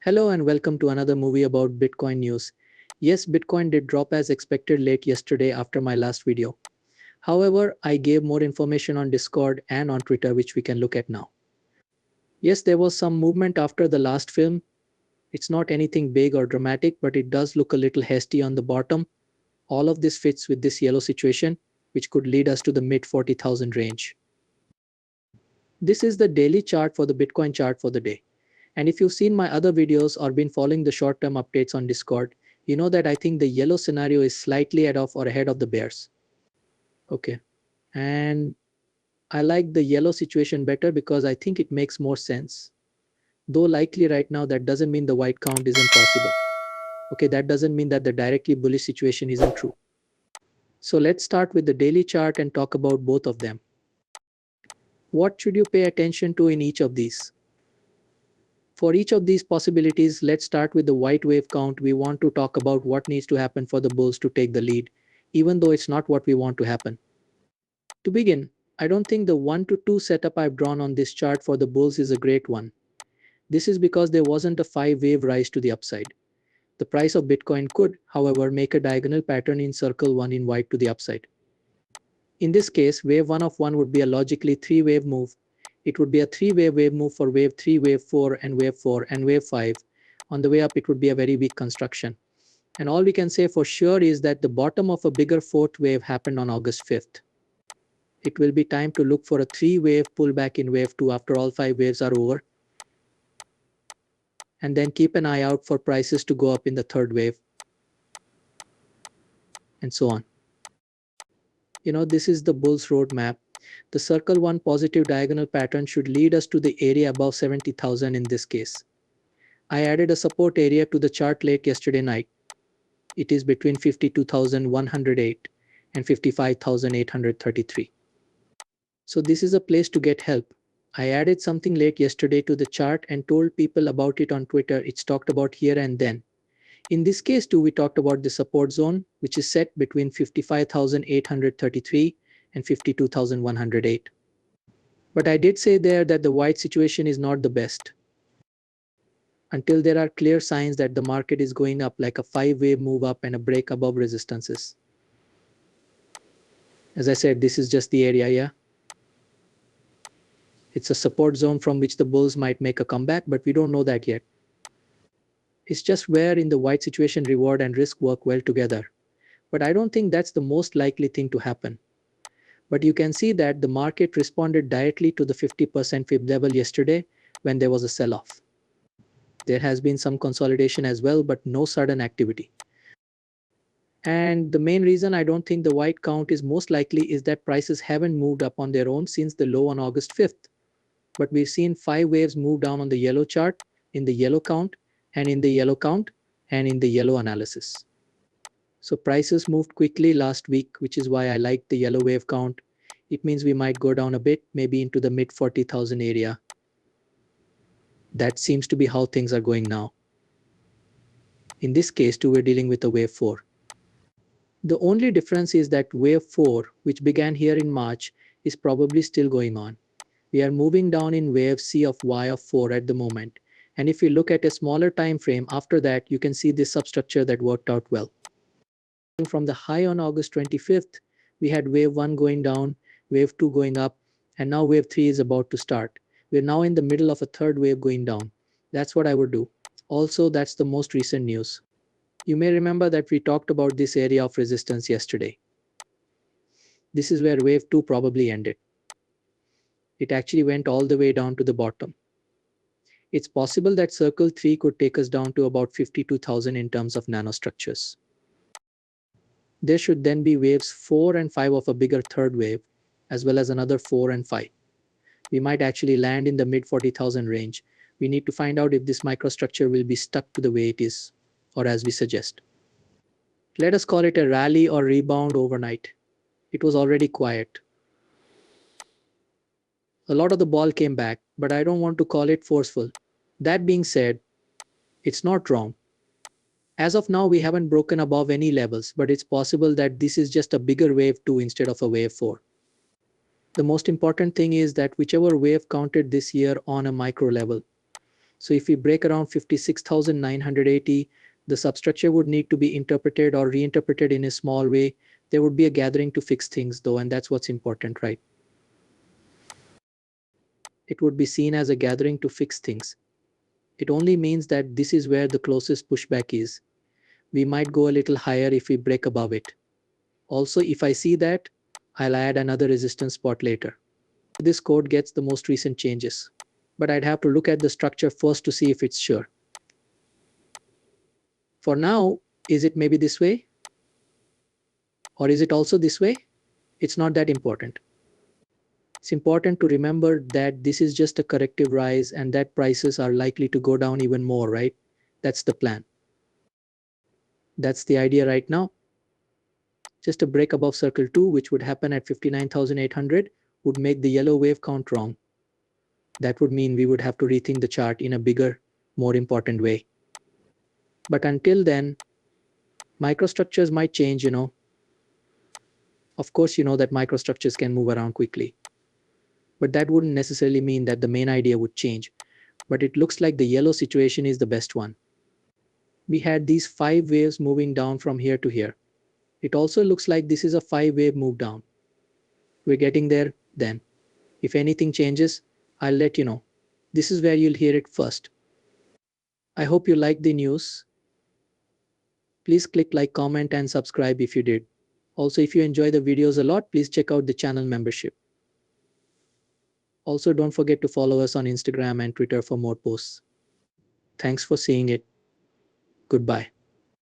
Hello and welcome to another movie about Bitcoin news. Yes, Bitcoin did drop as expected late yesterday after my last video. However, I gave more information on Discord and on Twitter which we can look at now. Yes, there was some movement after the last film. It's not anything big or dramatic, but it does look a little hasty on the bottom. All of this fits with this yellow situation, which could lead us to the mid 40,000 range. This is the daily chart for the Bitcoin chart for the day. And if you've seen my other videos or been following the short-term updates on Discord, you know that I think the yellow scenario is slightly ahead of the bears. Okay. And I like the yellow situation better because I think it makes more sense. Though likely right now, that doesn't mean the white count isn't possible. Okay, that doesn't mean that the directly bullish situation isn't true. So let's start with the daily chart and talk about both of them. What should you pay attention to in each of these? For each of these possibilities, let's start with the white wave count. We want to talk about what needs to happen for the bulls to take the lead, even though it's not what we want to happen. To begin, I don't think the 1 to 2 setup I've drawn on this chart for the bulls is a great one. This is because there wasn't a 5-wave rise to the upside. The price of Bitcoin could, however, make a diagonal pattern in circle 1 in white to the upside. In this case, wave 1 of 1 would be a logically 3-wave move. It would be a 3-wave move for wave 3, wave 4, and wave 4, and wave 5. On the way up, it would be a very weak construction. And all we can say for sure is that the bottom of a bigger 4th wave happened on August 5th. It will be time to look for a 3-wave pullback in wave 2 after all 5 waves are over. And then keep an eye out for prices to go up in the 3rd wave. And so on. You know, this is the bull's roadmap. The circle 1 positive diagonal pattern should lead us to the area above 70,000 in this case. I added a support area to the chart late yesterday night. It is between 52,108 and 55,833. So this is a place to get help. I added something late yesterday to the chart and told people about it on Twitter. It's talked about here and then. In this case too, we talked about the support zone, which is set between 55,833 and 52,108. But I did say there that the white situation is not the best. Until there are clear signs that the market is going up like a 5-wave move up and a break above resistances. As I said, this is just the area, yeah? It's a support zone from which the bulls might make a comeback, but we don't know that yet. It's just where in the white situation reward and risk work well together. But I don't think that's the most likely thing to happen. But you can see that the market responded directly to the 50% fib level yesterday when there was a sell-off. There has been some consolidation as well, but no sudden activity. And the main reason I don't think the white count is most likely is that prices haven't moved up on their own since the low on August 5th. But we've seen 5 waves move down on the yellow chart, in the yellow count, and in the yellow count, and in the yellow analysis. So prices moved quickly last week, which is why I like the yellow wave count. It means we might go down a bit, maybe into the mid 40,000 area. That seems to be how things are going now. In this case too, we're dealing with a wave 4. The only difference is that wave 4, which began here in March, is probably still going on. We are moving down in wave C of Y of 4 at the moment. And if we look at a smaller time frame after that, you can see this substructure that worked out well. From the high on August 25th, we had wave 1 going down, wave 2 going up, and now wave 3 is about to start. We're now in the middle of a 3rd wave going down. That's what I would do. Also, that's the most recent news. You may remember that we talked about this area of resistance yesterday. This is where wave 2 probably ended. It actually went all the way down to the bottom. It's possible that circle 3 could take us down to about 52,000 in terms of nanostructures. There should then be waves 4 and 5 of a bigger 3rd wave, as well as another 4 and 5. We might actually land in the mid 40,000 range. We need to find out if this microstructure will be stuck to the way it is, or as we suggest. Let us call it a rally or rebound overnight. It was already quiet. A lot of the ball came back, but I don't want to call it forceful. That being said, it's not wrong. As of now, we haven't broken above any levels, but it's possible that this is just a bigger wave 2 instead of a wave 4. The most important thing is that whichever wave counted this year on a micro level, So if we break around 56,980, the substructure would need to be interpreted or reinterpreted in a small way. There would be a gathering to fix things though, and that's what's important, right? It would be seen as a gathering to fix things. It only means that this is where the closest pushback is. We might go a little higher if we break above it. Also, if I see that, I'll add another resistance spot later. This code gets the most recent changes, but I'd have to look at the structure first to see if it's sure. For now, is it maybe this way? Or is it also this way? It's not that important. It's important to remember that this is just a corrective rise and that prices are likely to go down even more, right? That's the plan. That's the idea right now. Just a break above circle 2, which would happen at 59,800, would make the yellow wave count wrong. That would mean we would have to rethink the chart in a bigger, more important way. But until then, microstructures might change, Of course, you know that microstructures can move around quickly. But that wouldn't necessarily mean that the main idea would change. But it looks like the yellow situation is the best one. We had these 5 waves moving down from here to here. It also looks like this is a 5-wave move down. We're getting there then. If anything changes, I'll let you know. This is where you'll hear it first. I hope you liked the news. Please click like, comment and subscribe if you did. Also, if you enjoy the videos a lot, please check out the channel membership. Also, don't forget to follow us on Instagram and Twitter for more posts. Thanks for seeing it. Goodbye.